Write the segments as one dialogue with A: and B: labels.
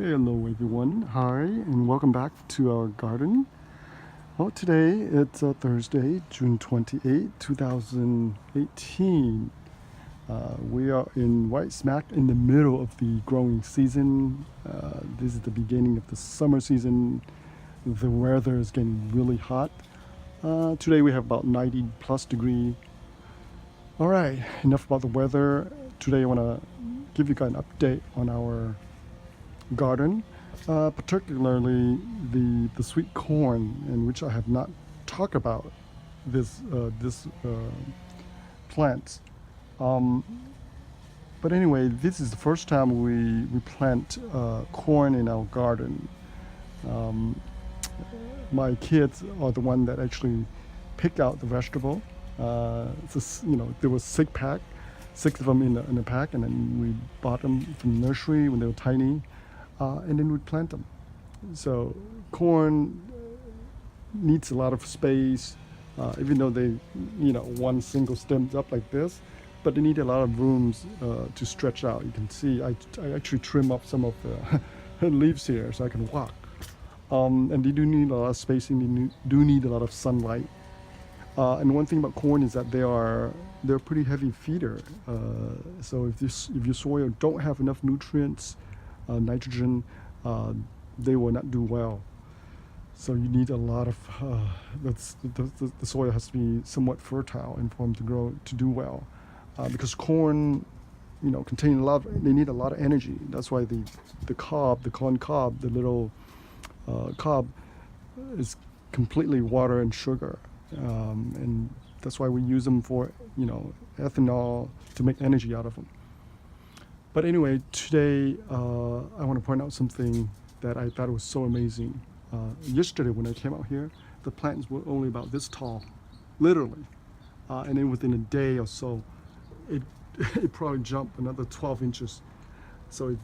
A: Hello everyone, hi and welcome back to our garden. Well, today it's Thursday, June 28, 2018. We are right smack in the middle of the growing season. This is the beginning of the summer season. The weather is getting really hot. Today we have about 90 plus degree. All right, enough about the weather. Today I want to give you guys an update on our garden, particularly the sweet corn, in which I have not talked about this plant. Um, but anyway, this is the first time we plant corn in our garden. Um, my kids are the one that actually pick out the vegetable. There was six of them in a pack, and then we bought them from the nursery when they were tiny, and then we'd plant them. So corn needs a lot of space, even though one single stem's up like this, but they need a lot of rooms to stretch out. You can see I actually trim up some of the leaves here so I can walk. And they do need a lot of spacing. They do need a lot of sunlight. And one thing about corn is that they're a pretty heavy feeder. So if your soil don't have enough nutrients, nitrogen, they will not do well. So you need a lot of the soil has to be somewhat fertile and for them to do well, because corn, contain a lot. They need a lot of energy. That's why the corn cob, the little cob, is completely water and sugar, and that's why we use them for ethanol to make energy out of them. But anyway, today I want to point out something that I thought was so amazing. Yesterday when I came out here, the plants were only about this tall, literally, and then within a day or so, it it probably jumped another 12 inches. So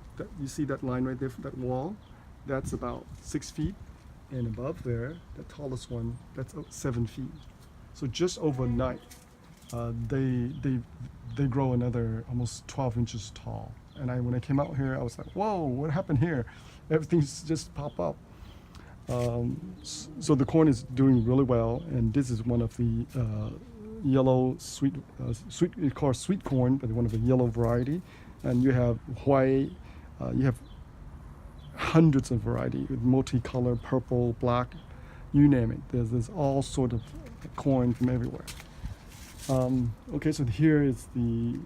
A: you see that line right there, that wall, that's about 6 feet, and above there, the tallest one, that's 7 feet. So just overnight, they grow another almost 12 inches tall. And when I came out here, I was like, whoa, what happened here? Everything's just pop up. So the corn is doing really well, and this is one of the yellow sweet, it's called sweet corn, but one of the yellow variety. And you have white, you have hundreds of variety with multicolor, purple, black, you name it. There's all sort of corn from everywhere. Okay, so here is the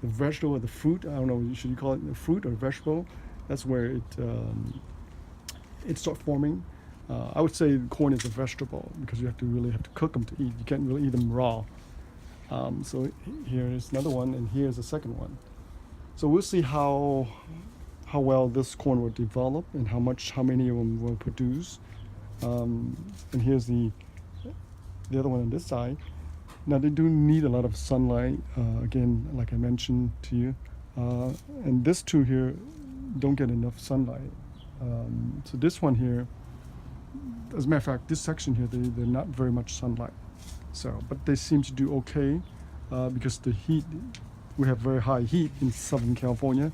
A: vegetable or the fruit. I don't know, should you call it a fruit or vegetable? That's where it starts forming. I would say corn is a vegetable because you really have to cook them to eat. You can't really eat them raw. So here is another one, and here's the second one. So we'll see how well this corn will develop and how many of them will produce. And here's the other one on this side. Now they do need a lot of sunlight, again, like I mentioned to you. And this two here don't get enough sunlight. So this one here, as a matter of fact, this section here, they're not very much sunlight. So, but they seem to do okay because the heat, we have very high heat in Southern California.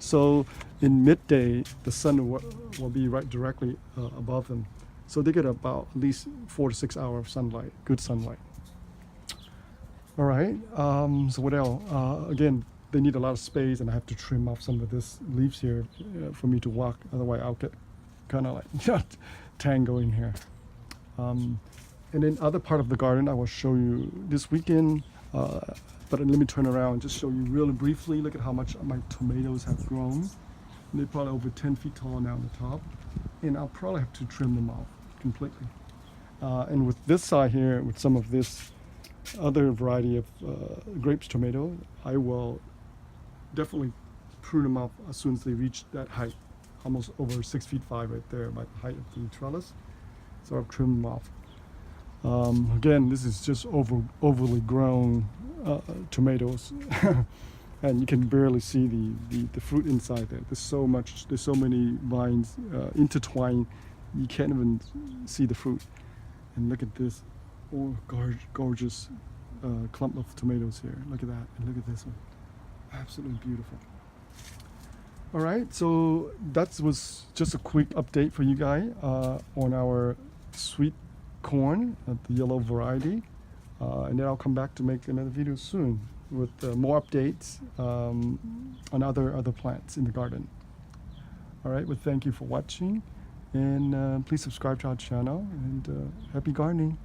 A: So in midday, the sun will be right directly above them. So they get about at least 4 to 6 hours of sunlight, good sunlight. All right, so what else? Again, they need a lot of space, and I have to trim off some of this leaves here for me to walk. Otherwise, I'll get kind of like tangled in here. And then other part of the garden, I will show you this weekend. But let me turn around and just show you really briefly. Look at how much my tomatoes have grown. They're probably over 10 feet tall now on the top. And I'll probably have to trim them off completely. And with this side here, with some of this other variety of grapes tomato, I will definitely prune them off as soon as they reach that height, almost over 6'5" right there by the height of the trellis. So I've trimmed them off. Again, this is just overly grown tomatoes, and you can barely see the fruit inside there. There's so many vines intertwined, you can't even see the fruit. And look at this, gorgeous clump of tomatoes here. Look at that, and look at this one, absolutely beautiful. All right, so that was just a quick update for you guys on our sweet corn, the yellow variety. And then I'll come back to make another video soon with more updates on other plants in the garden. All right, well, thank you for watching, and please subscribe to our channel, and happy gardening.